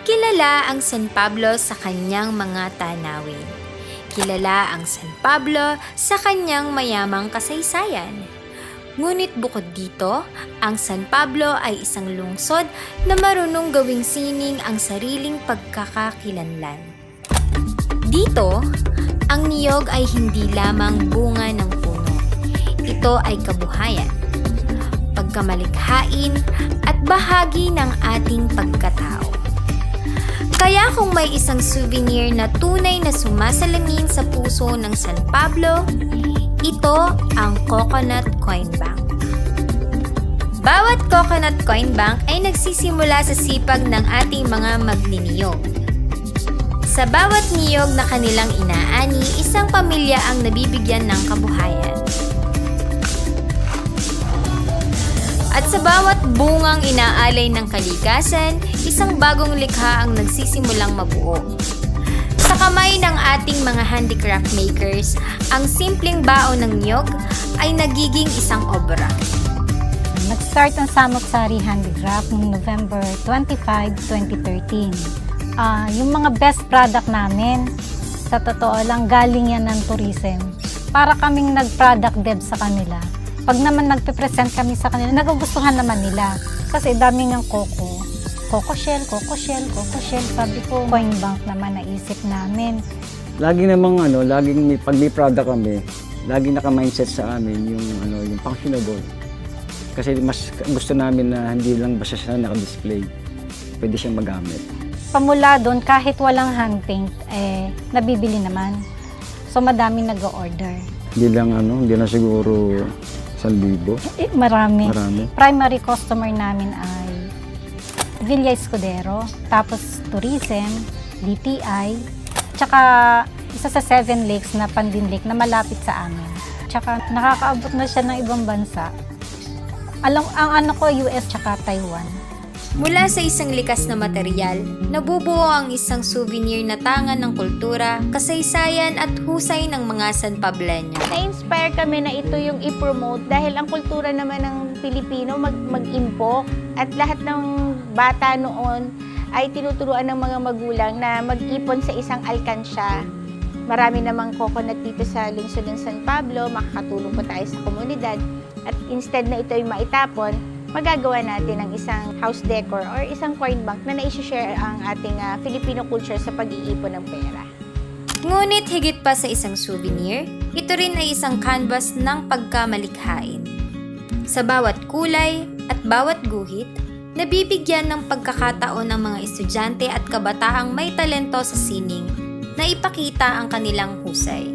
Kilala ang San Pablo sa kanyang mga tanawin. Kilala ang San Pablo sa kanyang mayamang kasaysayan. Ngunit bukod dito, ang San Pablo ay isang lungsod na marunong gawing sining ang sariling pagkakakilanlan. Dito, ang niyog ay hindi lamang bunga ng puno. Ito ay kabuhayan, pagkamalikhain at bahagi ng ating pagkatao. Kaya kung may isang souvenir na tunay na sumasalamin sa puso ng San Pablo, ito ang Coconut Coin Bank. Bawat Coconut Coin Bank ay nagsisimula sa sipag ng ating mga magniniyog. Sa bawat niyog na kanilang inaani, isang pamilya ang nabibigyan ng kabuhayan. At sa bawat bungang inaalay ng kalikasan, isang bagong likha ang nagsisimulang mabuo. Sa kamay ng ating mga handicraft makers, ang simpleng baon ng niyog ay nagiging isang obra. Nag-start ang Samot-Sari Handicraft noong November 25, 2013. Yung mga best product namin, sa totoo lang, galing yan ng tourism. Para kaming nag-product dev sa kanila. Pag naman nagpe-present kami sa kanila, nagugustuhan naman nila. Kasi dami ng coco. Coco shell. Sabi ko, coin bank naman naisip namin. Lagi namang laging pag may product kami, lagi naka-mindset sa amin yung functionable. Kasi mas gusto namin na hindi lang basta siya naka-display. Pwede siyang magamit. Pamula doon, kahit walang hand paint, nabibili naman. So madami nag-o-order. Hindi lang siguro 1,000. Marami. Marami. Primary customer namin ay Villa Escudero, tapos tourism, DTI, tsaka isa sa 7 Lakes na Pandin Lake na malapit sa amin. Tsaka nakakaabot na siya ng ibang bansa. Ang US tsaka Taiwan. Mula sa isang likas na material, nabubuo ang isang souvenir na tangan ng kultura, kasaysayan at husay ng mga San Pableño. Na-inspire kami na ito yung i-promote dahil ang kultura naman ng Pilipino mag-impok at lahat ng bata noon ay tinuturuan ng mga magulang na mag-ipon sa isang alkansya. Marami namang coconut dito sa lungsod ng San Pablo, makakatulong po tayo sa komunidad at instead na ito ay maitapon, magagawa natin ng isang house decor or isang coin bank na naisishare ang ating Filipino culture sa pag-iipon ng pera. Ngunit higit pa sa isang souvenir, ito rin ay isang canvas ng pagkamalikhain. Sa bawat kulay at bawat guhit, nabibigyan ng pagkakataon ng mga estudyante at kabataang may talento sa sining na ipakita ang kanilang husay.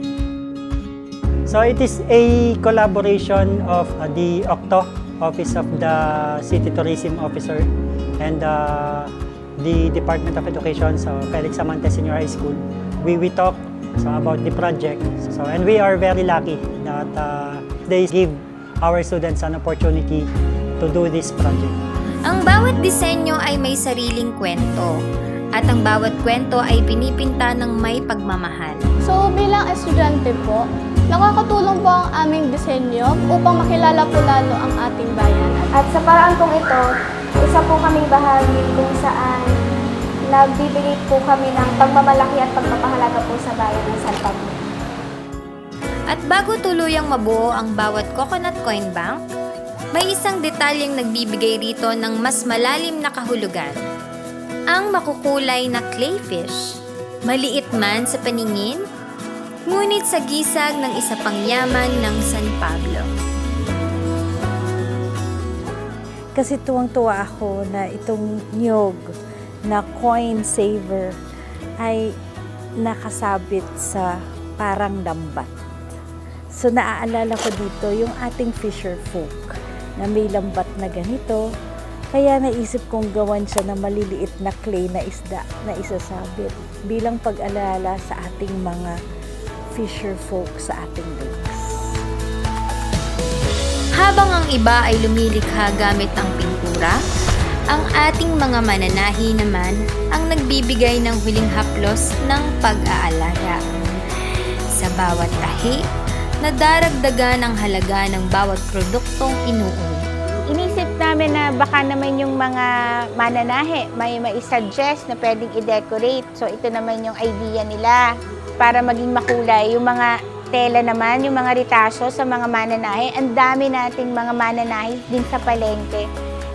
So it is a collaboration of the OCTO, Office of the City Tourism Officer, and the Department of Education, so Felix Amantes Senior High School. We talk about the project, and we are very lucky that they give our students an opportunity to do this project. Ang bawat disenyo ay may sariling kwento, at ang bawat kwento ay pinipinta ng may pagmamahal. So bilang estudyante po, nakakatulong po ang aming disenyo upang makilala po lalo ang ating bayan. At sa paraan pong ito, isa po kaming bahagi kung saan nagbibigay po kami ng pagmamalaki at pagpapahalaga po sa bayan ng San Pablo. At bago tuluyang mabuo ang bawat Coconut Coin Bank, may isang detalyeng nagbibigay rito ng mas malalim na kahulugan. Ang makukulay na clayfish. Maliit man sa paningin, ngunit sa gisag ng isa pang yaman ng San Pablo. Kasi tuwang-tuwa ako na itong niyog na coin saver ay nakasabit sa parang lambat. So naaalala ko dito yung ating fisher folk na may lambat na ganito. Kaya naisip kong gawan siya na maliliit na clay na isda na isasabit bilang pag-alala sa ating mga fisher folk sa ating lakes. Habang ang iba ay lumilikha gamit ang pintura, ang ating mga mananahi naman ang nagbibigay ng huling haplos ng pag-aalaga. Sa bawat tahi, nadaragdagan ang halaga ng bawat produktong inuuwi. Inisip namin na baka naman yung mga mananahe may suggest na pwedeng i-decorate. So ito naman yung idea nila para maging makulay. Yung mga tela naman, yung mga ritaso sa mga mananahe, ang dami nating mga mananahe din sa palengke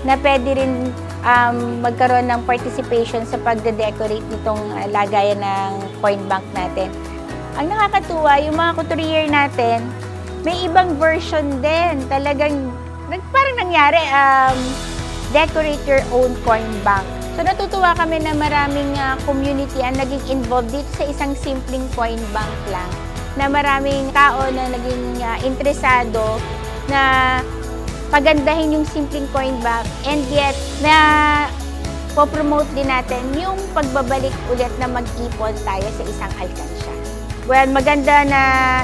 na pwede rin magkaroon ng participation sa pagde-decorate nitong lagayan ng coin bank natin. Ang nakakatuwa, yung mga couturier natin, may ibang version din. Talagang parang nangyari, decorate your own coin bank. So natutuwa kami na maraming community ang naging involved dito sa isang simpleng coin bank lang. Na maraming tao na naging interesado na pagandahin yung simpleng coin bank, and yet na po-promote din natin yung pagbabalik ulit na mag-ipon tayo sa isang alkansya. Well, maganda na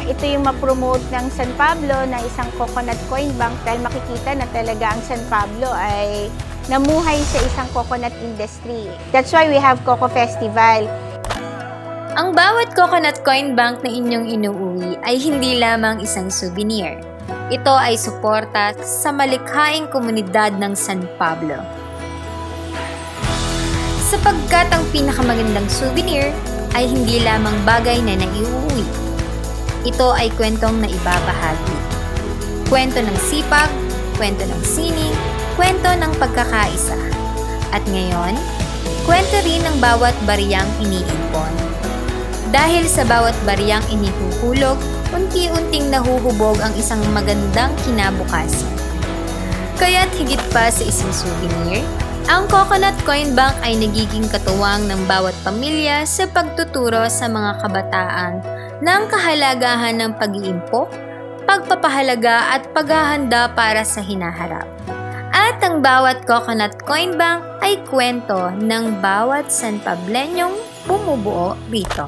ito yung ma-promote ng San Pablo na isang coconut coin bank dahil makikita na talaga ang San Pablo ay namuhay sa isang coconut industry. That's why we have Coco Festival. Ang bawat coconut coin bank na inyong inuuwi ay hindi lamang isang souvenir. Ito ay suporta sa malikhaing komunidad ng San Pablo. Sapagkat ang pinakamagandang souvenir ay hindi lamang bagay na naiuwi. Ito ay kwentong naibabahagi. Kwento ng sipag, kwento ng sining, kwento ng pagkakaisa. At ngayon, kwento rin ng bawat bariyang iniipon. Dahil sa bawat bariyang inihuhulog, unti-unting nahuhubog ang isang magandang kinabukasan. Kaya't higit pa sa isang souvenir, ang Coconut Coin Bank ay nagiging katuwang ng bawat pamilya sa pagtuturo sa mga kabataan ng kahalagahan ng pag-iimpok, pagpapahalaga at paghahanda para sa hinaharap. At ang bawat Coconut Coin Bank ay kwento ng bawat San Pablenyong bumubuo rito.